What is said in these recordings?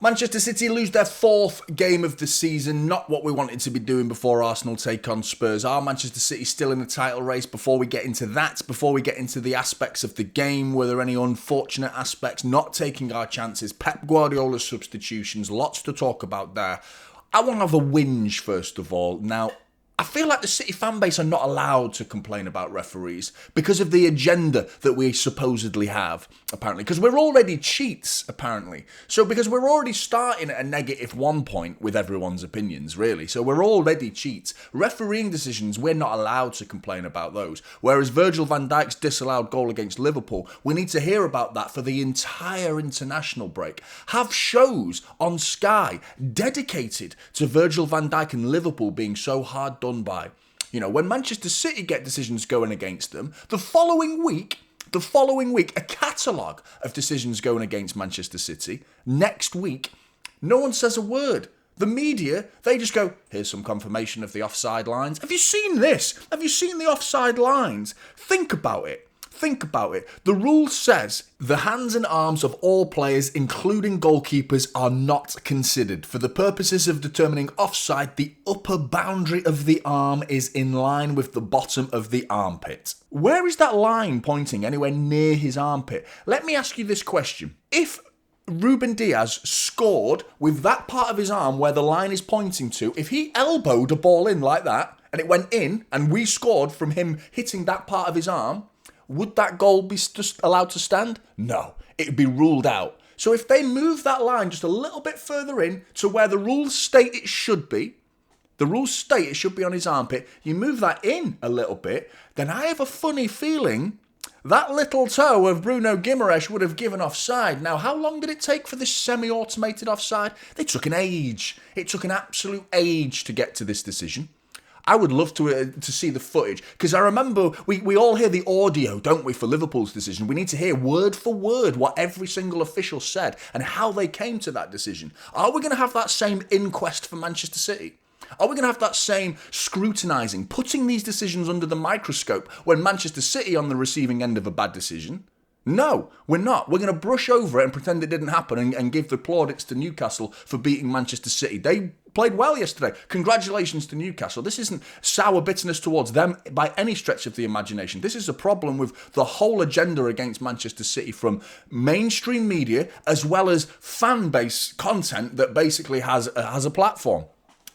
Manchester City lose their fourth game of the season, not what we wanted to be doing before Arsenal take on Spurs. Are Manchester City still in the title race? Before we get into that, before we get into the aspects of the game, were there any unfortunate aspects, not taking our chances, Pep Guardiola's substitutions, lots to talk about there. I want to have a whinge first of all. Now, I feel like the City fan base are not allowed to complain about referees because of the agenda that we supposedly have, apparently. Because we're already cheats, apparently. So because we're already starting at a -1 point with everyone's opinions, really. So we're already cheats. Refereeing decisions, we're not allowed to complain about those. Whereas Virgil van Dijk's disallowed goal against Liverpool, we need to hear about that for the entire international break. Have shows on Sky dedicated to Virgil van Dijk and Liverpool being so hard done by. You know, when Manchester City get decisions going against them, the following week, a catalogue of decisions going against Manchester City. Next week, no one says a word. The media, they just go, here's some confirmation of the offside lines. Have you seen this? Have you seen the offside lines? Think about it. Think about it. The rule says the hands and arms of all players, including goalkeepers, are not considered. For the purposes of determining offside, the upper boundary of the arm is in line with the bottom of the armpit. Where is that line pointing anywhere near his armpit? Let me ask you this question. If Ruben Diaz scored with that part of his arm where the line is pointing to, if he elbowed a ball in like that and it went in and we scored from him hitting that part of his arm, would that goal be allowed to stand? No, it would be ruled out. So if they move that line just a little bit further in to where the rules state it should be, the rules state it should be on his armpit, you move that in a little bit, then I have a funny feeling that little toe of Bruno Guimaraes would have given offside. Now, how long did it take for this semi-automated offside? They took an age. It took an absolute age to get to this decision. I would love to see the footage, because I remember we all hear the audio, don't we, for Liverpool's decision. We need to hear word for word what every single official said and how they came to that decision. Are we going to have that same inquest for Manchester City? Are we going to have that same scrutinising, putting these decisions under the microscope when Manchester City on the receiving end of a bad decision? No, we're not. We're going to brush over it and pretend it didn't happen and give the plaudits to Newcastle for beating Manchester City. They played well yesterday. Congratulations to Newcastle. This isn't sour bitterness towards them by any stretch of the imagination. This is a problem with the whole agenda against Manchester City from mainstream media as well as fan base content that basically has a platform.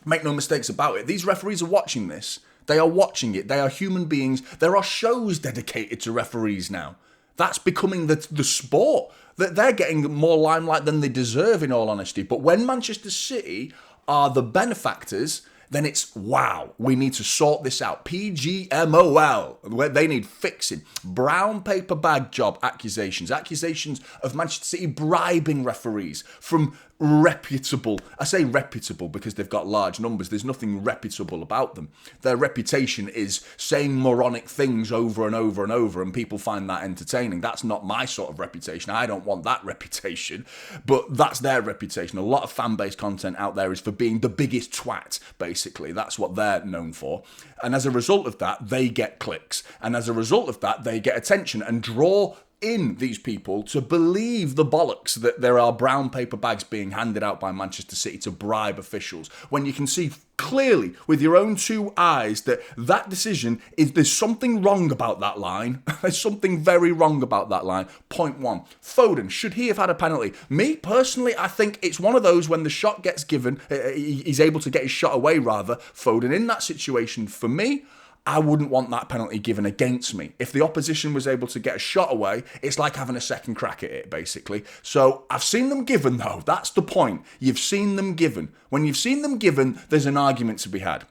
Make no mistakes about it. These referees are watching this. They are watching it. They are human beings. There are shows dedicated to referees now. That's becoming the sport. That they're getting more limelight than they deserve, in all honesty. But when Manchester City are the benefactors, then it's, wow, we need to sort this out. PGMOL, where they need fixing. Brown paper bag job accusations. Accusations of Manchester City bribing referees from reputable. I say reputable because they've got large numbers. There's nothing reputable about them. Their reputation is saying moronic things over and over and over, and people find that entertaining. That's not my sort of reputation. I don't want that reputation, but that's their reputation. A lot of fan-based content out there is for being the biggest twat, basically. That's what they're known for. And as a result of that, they get clicks. And as a result of that, they get attention and draw in these people to believe the bollocks that there are brown paper bags being handed out by Manchester City to bribe officials, when you can see clearly with your own two eyes that decision is, there's something wrong about that line. There's something very wrong about that line. Point one. Foden, should he have had a penalty? Me, personally, I think it's one of those when the shot gets given, he's able to get his shot away rather. Foden in that situation, for me, I wouldn't want that penalty given against me. If the opposition was able to get a shot away, it's like having a second crack at it, basically. So I've seen them given, though. That's the point. You've seen them given. When you've seen them given, there's an argument to be had.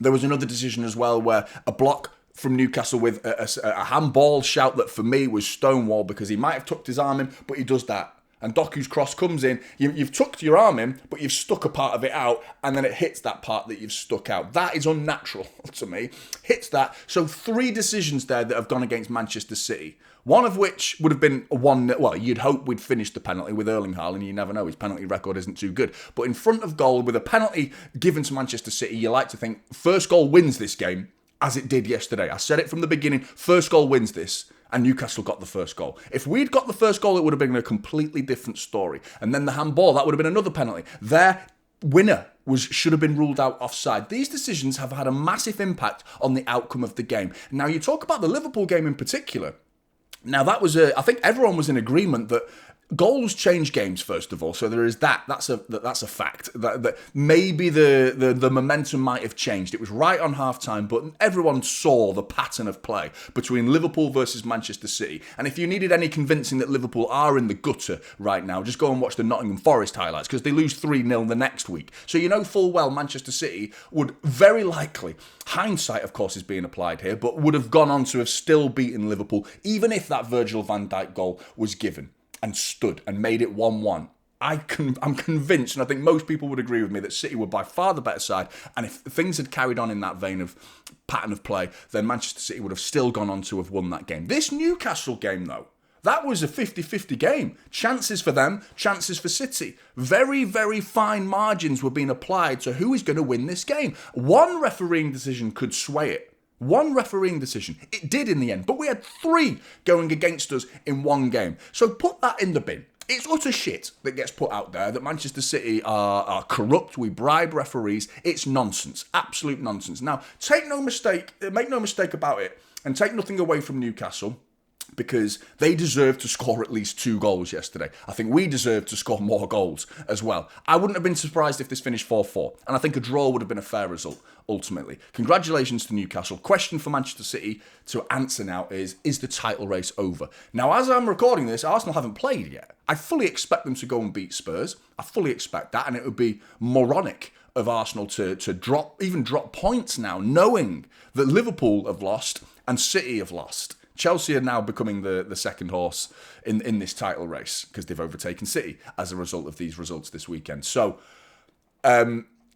There was another decision as well where a block from Newcastle with a handball shout that for me was stonewall, because he might have tucked his arm in, but he does that. And Doku's cross comes in, you've tucked your arm in, but you've stuck a part of it out, and then it hits that part that you've stuck out. That is unnatural to me. Hits that. So 3 decisions there that have gone against Manchester City. One of which would have been a 1-0. Well, you'd hope we'd finish the penalty with Erling Haaland. You never know. His penalty record isn't too good. But in front of goal, with a penalty given to Manchester City, you like to think first goal wins this game, as it did yesterday. I said it from the beginning. First goal wins this. and Newcastle got the first goal. If we'd got the first goal, it would have been a completely different story. And then the handball, that would have been another penalty. Their winner should have been ruled out offside. These decisions have had a massive impact on the outcome of the game. Now, you talk about the Liverpool game in particular. Now, that was I think everyone was in agreement that goals change games, first of all, so there is that. That's a fact. That maybe the momentum might have changed. It was right on half-time, but everyone saw the pattern of play between Liverpool versus Manchester City. And if you needed any convincing that Liverpool are in the gutter right now, just go and watch the Nottingham Forest highlights, because they lose 3-0 the next week. So you know full well Manchester City would very likely, hindsight of course is being applied here, but would have gone on to have still beaten Liverpool, even if that Virgil van Dijk goal was given and stood and made it 1-1. I'm convinced, and I think most people would agree with me, that City were by far the better side, and if things had carried on in that vein of pattern of play, then Manchester City would have still gone on to have won that game. This Newcastle game, though, that was a 50-50 game. Chances for them, chances for City. Very, very fine margins were being applied to who is going to win this game. One refereeing decision could sway it. One refereeing decision. It did in the end, but we had 3 going against us in one game. So put that in the bin. It's utter shit that gets put out there that Manchester City are corrupt, we bribe referees. It's nonsense. Absolute nonsense. Now, make no mistake about it, and take nothing away from Newcastle, because they deserved to score at least 2 goals yesterday. I think we deserved to score more goals as well. I wouldn't have been surprised if this finished 4-4, and I think a draw would have been a fair result, ultimately. Congratulations to Newcastle. Question for Manchester City to answer now is the title race over? Now, as I'm recording this, Arsenal haven't played yet. I fully expect them to go and beat Spurs. I fully expect that, and it would be moronic of Arsenal to drop points now, knowing that Liverpool have lost and City have lost. Chelsea are now becoming the second horse in this title race, because they've overtaken City as a result of these results this weekend. So,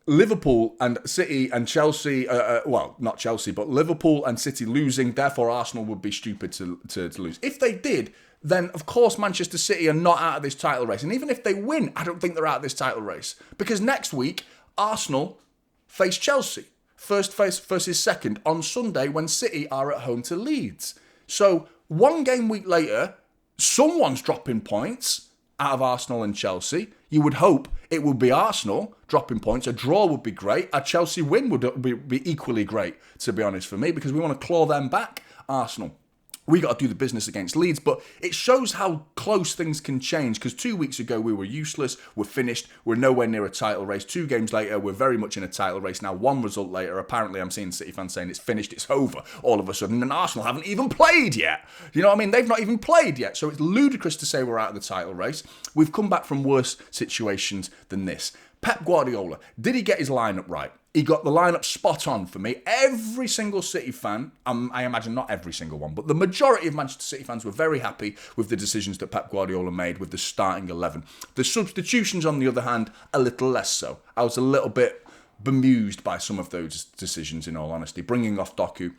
Liverpool and City and Chelsea, well, not Chelsea, but Liverpool and City losing, therefore Arsenal would be stupid to lose. If they did, then of course Manchester City are not out of this title race. And even if they win, I don't think they're out of this title race. Because next week, Arsenal face Chelsea. First face versus second on Sunday, when City are at home to Leeds. So, one game week later, someone's dropping points out of Arsenal and Chelsea. You would hope it would be Arsenal dropping points. A draw would be great. A Chelsea win would be equally great, to be honest, for me, because we want to claw them back, Arsenal. We got to do the business against Leeds, but it shows how close things can change, because 2 weeks ago we were useless, we're finished, we're nowhere near a title race. 2 games later, we're very much in a title race. Now, 1 result later, apparently I'm seeing City fans saying it's finished, it's over, all of a sudden, and Arsenal haven't even played yet. You know what I mean? They've not even played yet, so it's ludicrous to say we're out of the title race. We've come back from worse situations than this. Pep Guardiola, did he get his lineup right? He got the lineup spot on for me. Every single City fan, I imagine not every single one, but the majority of Manchester City fans were very happy with the decisions that Pep Guardiola made with the starting 11. The substitutions, on the other hand, a little less so. I was a little bit bemused by some of those decisions, in all honesty. Bringing off Doku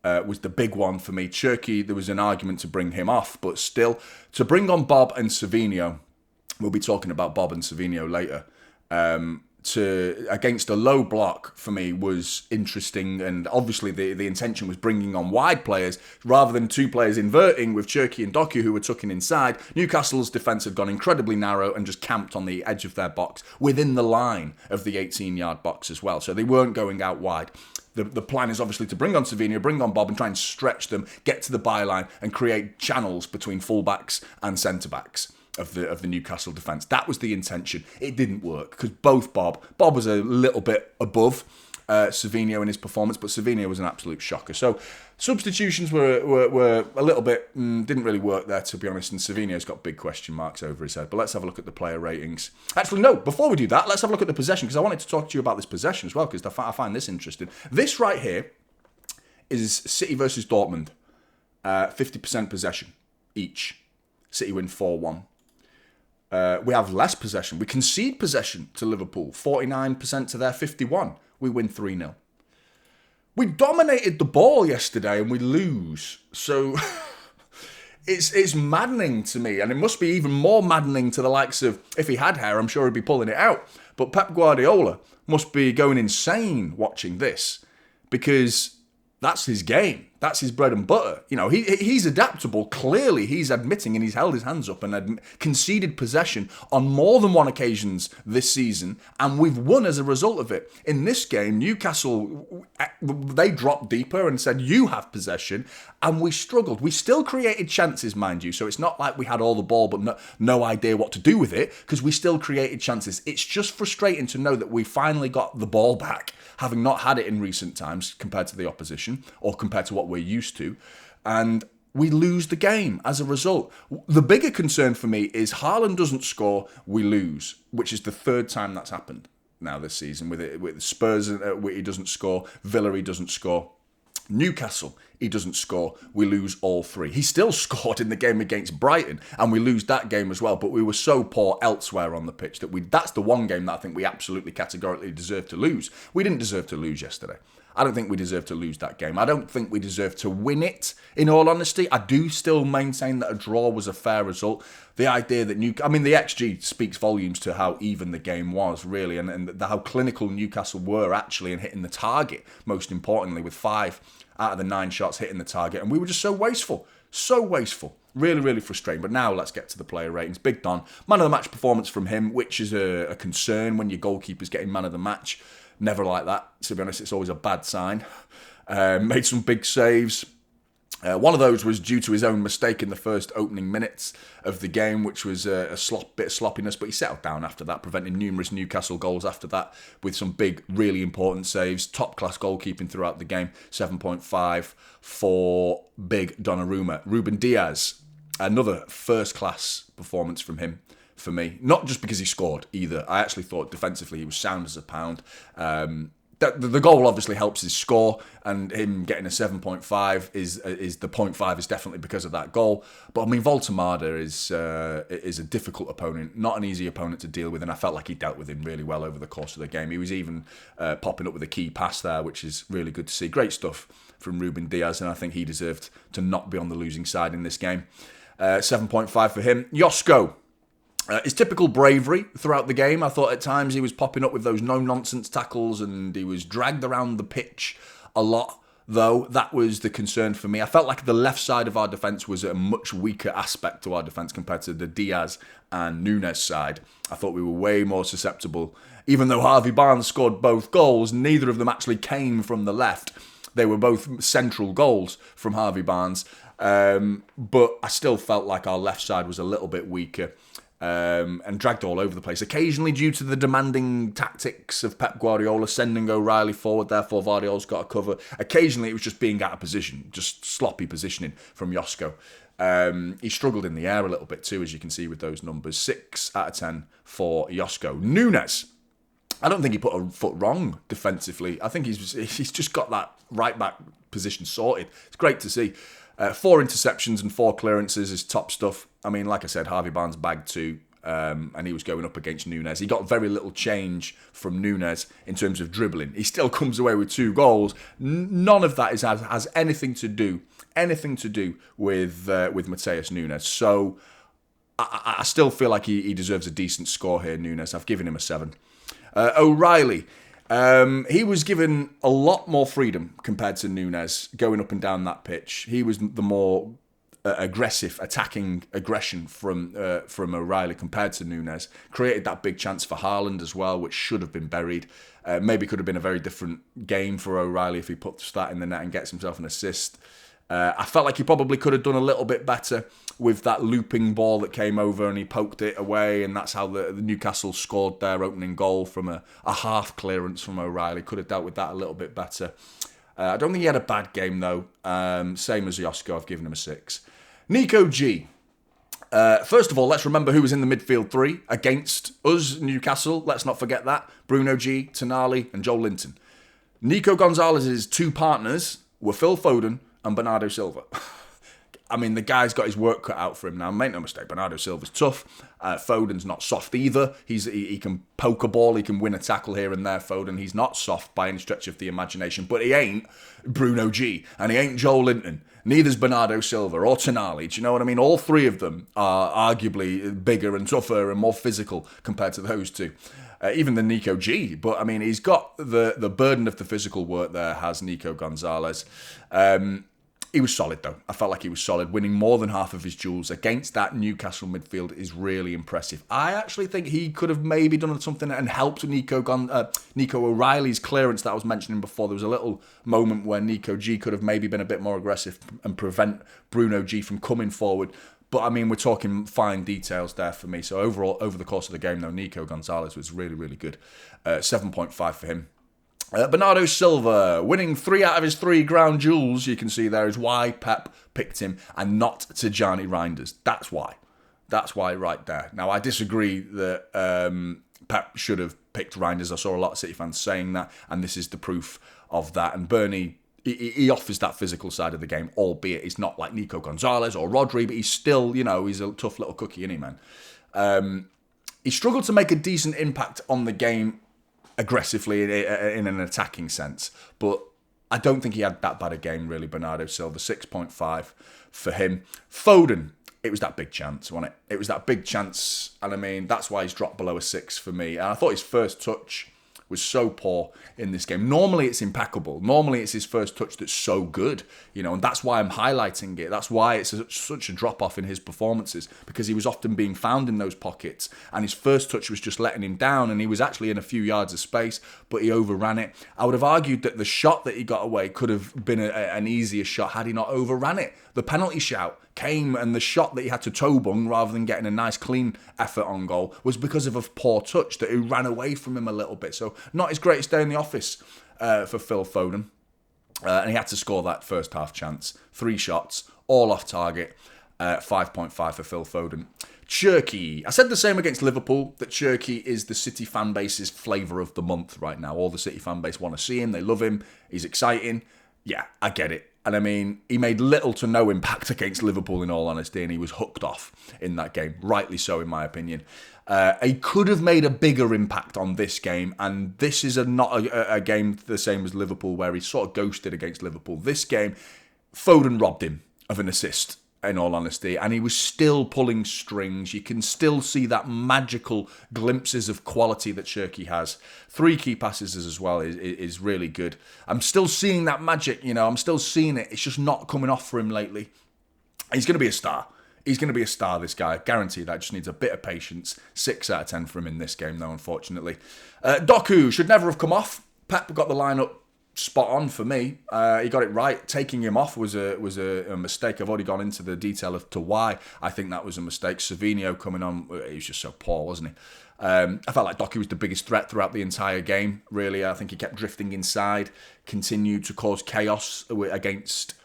was the big one for me. Cherki, there was an argument to bring him off, but still, to bring on Bob and Savinho, we'll be talking about Bob and Savinho later, against a low block for me was interesting, and obviously the intention was bringing on wide players rather than 2 players inverting with Cherki and Doku, who were tucking inside. Newcastle's defence had gone incredibly narrow and just camped on the edge of their box within the line of the 18-yard box as well, so they weren't going out wide. The plan is obviously to bring on Savinho, bring on Bob, and try and stretch them, get to the byline and create channels between full-backs and centre-backs of the Newcastle defence. That was the intention. It didn't work, because both Bob was a little bit above Savinho in his performance, but Savinho was an absolute shocker. So substitutions were a little bit, didn't really work there, to be honest, and Savinho's got big question marks over his head. But let's have a look at the player ratings. Actually, no, before we do that, let's have a look at the possession, because I wanted to talk to you about this possession as well, because I find this interesting. This right here is City versus Dortmund. 50% possession each. City win 4-1. We have less possession. We concede possession to Liverpool, 49% to their 51. We win 3-0. We dominated the ball yesterday and we lose. So it's maddening to me, and it must be even more maddening to the likes of, if he had hair, I'm sure he'd be pulling it out. But Pep Guardiola must be going insane watching this, because that's his game. That's his bread and butter. You know, he's adaptable. Clearly, he's admitting, and he's held his hands up and conceded possession on more than one occasions this season, and we've won as a result of it. In this game, Newcastle, they dropped deeper and said, you have possession, and we struggled. We still created chances, mind you, so it's not like we had all the ball but no idea what to do with it, because we still created chances. It's just frustrating to know that we finally got the ball back, having not had it in recent times compared to the opposition, or compared to what we're used to, and we lose the game as a result. The bigger concern for me is Haaland doesn't score, we lose, which is the third time that's happened now this season. With Spurs, he doesn't score, Villa, he doesn't score, Newcastle, he doesn't score, we lose all three. He still scored in the game against Brighton, and we lose that game as well, but we were so poor elsewhere on the pitch that's the one game that I think we absolutely categorically deserve to lose. We didn't deserve to lose yesterday. I don't think we deserve to lose that game. I don't think we deserve to win it, in all honesty. I do still maintain that a draw was a fair result. The idea that the XG speaks volumes to how even the game was, really, and how clinical Newcastle were actually in hitting the target, most importantly, with 5 out of the 9 shots hitting the target. And we were just so wasteful. So wasteful. Really, really frustrating. But now let's get to the player ratings. Big Don, man of the match performance from him, which is a concern when your goalkeeper's getting man of the match. Never like that, to be honest. It's always a bad sign. Made some big saves. One of those was due to his own mistake in the first opening minutes of the game, which was a bit of sloppiness, but he settled down after that, preventing numerous Newcastle goals after that with some big, really important saves. Top-class goalkeeping throughout the game. 7.5 for big Donnarumma. Ruben Diaz, another first-class performance from him. For me, not just because he scored either. I actually thought defensively he was sound as a pound. The goal obviously helps his score, and him getting a 7.5 is the 0.5 is definitely because of that goal. But I mean, Voltemada is a difficult opponent, not an easy opponent to deal with, and I felt like he dealt with him really well over the course of the game. He was even popping up with a key pass there, which is really good to see. Great stuff from Ruben Diaz, and I think he deserved to not be on the losing side in this game. 7.5 for him. Josko. His typical bravery throughout the game. I thought at times he was popping up with those no-nonsense tackles and he was dragged around the pitch a lot, though. That was the concern for me. I felt like the left side of our defence was a much weaker aspect to our defence compared to the Diaz and Núñez side. I thought we were way more susceptible. Even though Harvey Barnes scored both goals, neither of them actually came from the left. They were both central goals from Harvey Barnes. But I still felt like our left side was a little bit weaker. And dragged all over the place, occasionally due to the demanding tactics of Pep Guardiola, sending O'Reilly forward, therefore Vardiol's got a cover. Occasionally it was just being out of position, just sloppy positioning from Josko. He struggled in the air a little bit too, as you can see with those numbers. 6 out of 10 for Josko. Núñez, I don't think he put a foot wrong defensively. I think he's just got that right back position sorted. It's great to see. 4 interceptions and 4 clearances is top stuff. I mean, like I said, Harvey Barnes bagged 2, and he was going up against Núñez. He got very little change from Núñez in terms of dribbling. He still comes away with 2 goals. None of that has anything to do with Matheus Núñez. So I still feel like he deserves a decent score here, Núñez. I've given him a 7. O'Reilly. He was given a lot more freedom compared to Núñez going up and down that pitch. He was the more aggressive, attacking aggression from O'Reilly compared to Núñez. Created that big chance for Haaland as well, which should have been buried. Maybe could have been a very different game for O'Reilly if he puts that in the net and gets himself an assist. I felt like he probably could have done a little bit better with that looping ball that came over and he poked it away, and that's how the Newcastle scored their opening goal from a half clearance from O'Reilly. Could have dealt with that a little bit better. I don't think he had a bad game though. Same as Josko, I've given him a 6. Nico G. First of all, let's remember who was in the midfield 3 against us, Newcastle. Let's not forget that. Bruno G, Tonali and Joe Linton. Nico Gonzalez's 2 partners were Phil Foden and Bernardo Silva. I mean, the guy's got his work cut out for him now. Make no mistake, Bernardo Silva's tough. Foden's not soft either. He can poke a ball, he can win a tackle here and there, Foden. He's not soft by any stretch of the imagination, but he ain't Bruno G, and he ain't Joe Linton. Neither's Bernardo Silva or Tonali. Do you know what I mean? All 3 of them are arguably bigger and tougher and more physical compared to those 2. Even the Nico G, but I mean, he's got the burden of the physical work there, has Nico Gonzalez. He was solid, though. I felt like he was solid. Winning more than half of his duels against that Newcastle midfield is really impressive. I actually think he could have maybe done something and helped Nico O'Reilly's clearance that I was mentioning before. There was a little moment where Nico G could have maybe been a bit more aggressive and prevent Bruno G from coming forward. But, I mean, we're talking fine details there for me. So, overall, over the course of the game, though, Nico Gonzalez was really, really good. 7.5 for him. Bernardo Silva, winning 3 out of his 3 ground duels, you can see there, is why Pep picked him and not Tijjani Reinders. That's why. That's why right there. Now, I disagree that Pep should have picked Reinders. I saw a lot of City fans saying that, and this is the proof of that. And Bernie, he offers that physical side of the game, albeit he's not like Nico Gonzalez or Rodri, but he's still, he's a tough little cookie, isn't he, man? He struggled to make a decent impact on the game aggressively in an attacking sense, but I don't think he had that bad a game really. Bernardo Silva, 6.5 for him. Foden, it was that big chance, wasn't it? It was that big chance, and I mean that's why he's dropped below a 6 for me. And I thought his first touch was so poor in this game. Normally it's impeccable. Normally it's his first touch that's so good, and that's why I'm highlighting it. That's why it's such a drop-off in his performances, because he was often being found in those pockets, and his first touch was just letting him down, and he was actually in a few yards of space, but he overran it. I would have argued that the shot that he got away could have been an easier shot had he not overran it. The penalty shout came, and the shot that he had to toe bung rather than getting a nice clean effort on goal was because of a poor touch that he ran away from him a little bit. So not his greatest day in the office for Phil Foden. And he had to score that first half chance. 3 shots, all off target. 5.5 for Phil Foden. Cherky. I said the same against Liverpool, that Cherky is the City fan base's flavour of the month right now. All the City fan base want to see him. They love him. He's exciting. Yeah, I get it. And I mean, he made little to no impact against Liverpool, in all honesty, and he was hooked off in that game. Rightly so, in my opinion. He could have made a bigger impact on this game, and this is not a game the same as Liverpool, where he sort of ghosted against Liverpool. This game, Foden robbed him of an assist, in all honesty, and he was still pulling strings. You can still see that magical glimpses of quality that Cherky has. 3 key passes as well is really good. I'm still seeing that magic, I'm still seeing it. It's just not coming off for him lately. He's going to be a star. He's going to be a star, this guy. Guaranteed that. Just needs a bit of patience. 6 out of 10 for him in this game, though, unfortunately. Doku should never have come off. Pep got the lineup spot on for me. He got it right. Taking him off was a mistake. I've already gone into the detail of to why I think that was a mistake. Savinho coming on, he was just so poor, wasn't he? I felt like Doku was the biggest threat throughout the entire game, really. I think he kept drifting inside, continued to cause chaos against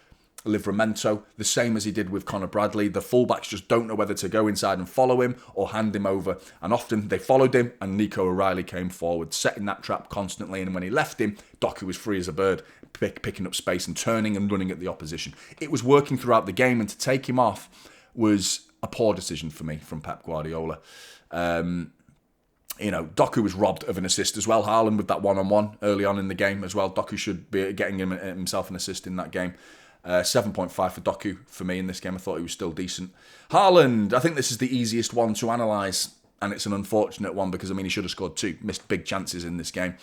Livramento, the same as he did with Conor Bradley. The fullbacks just don't know whether to go inside and follow him or hand him over. And often they followed him and Nico O'Reilly came forward, setting that trap constantly. And when he left him, Doku was free as a bird, picking up space and turning and running at the opposition. It was working throughout the game, and to take him off was a poor decision for me from Pep Guardiola. Doku was robbed of an assist as well. Haaland with that one-on-one early on in the game as well. Doku should be getting himself an assist in that game. 7.5 for Doku for me in this game. I thought he was still decent. Haaland, I think this is the easiest one to analyse, and it's an unfortunate one because, he should have scored 2. Missed big chances in this game.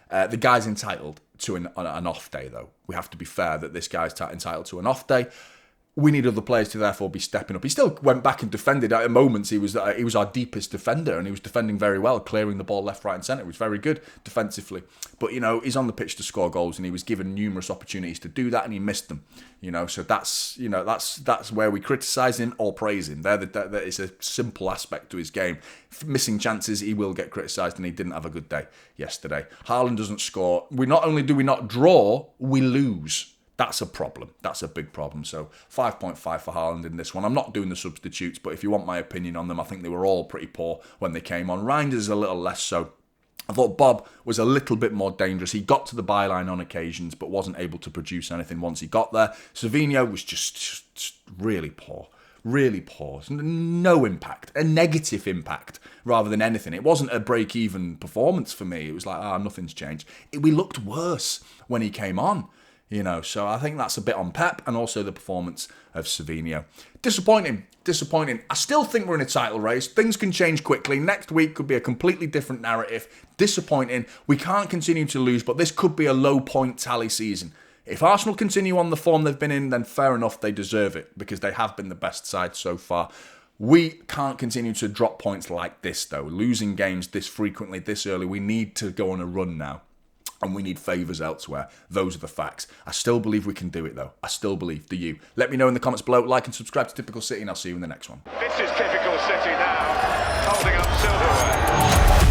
The guy's entitled to an off day, though. We have to be fair that this guy's entitled to an off day. We need other players to therefore be stepping up. He still went back and defended. At moments, he was our deepest defender, and he was defending very well, clearing the ball left, right, and centre. He was very good defensively. But he's on the pitch to score goals, and he was given numerous opportunities to do that, and he missed them. So that's where we criticise him or praise him. It's a simple aspect to his game. Missing chances, he will get criticised, and he didn't have a good day yesterday. Haaland doesn't score. Not only do we not draw, we lose. That's a problem. That's a big problem. So 5.5 for Haaland in this one. I'm not doing the substitutes, but if you want my opinion on them, I think they were all pretty poor when they came on. Reinders is a little less so. I thought Bob was a little bit more dangerous. He got to the byline on occasions, but wasn't able to produce anything once he got there. Savinho was just really poor. Really poor. No impact. A negative impact rather than anything. It wasn't a break-even performance for me. It was like, nothing's changed. We looked worse when he came on. So I think that's a bit on Pep, and also the performance of Savinho. Disappointing. I still think we're in a title race. Things can change quickly. Next week could be a completely different narrative. Disappointing. We can't continue to lose, but this could be a low point tally season. If Arsenal continue on the form they've been in, then fair enough, they deserve it because they have been the best side so far. We can't continue to drop points like this, though. Losing games this frequently, this early. We need to go on a run now. And we need favours elsewhere. Those are the facts. I still believe we can do it, though. I still believe. Do you? Let me know in the comments below. Like and subscribe to Typical City, and I'll see you in the next one. This is Typical City now, holding up silverware.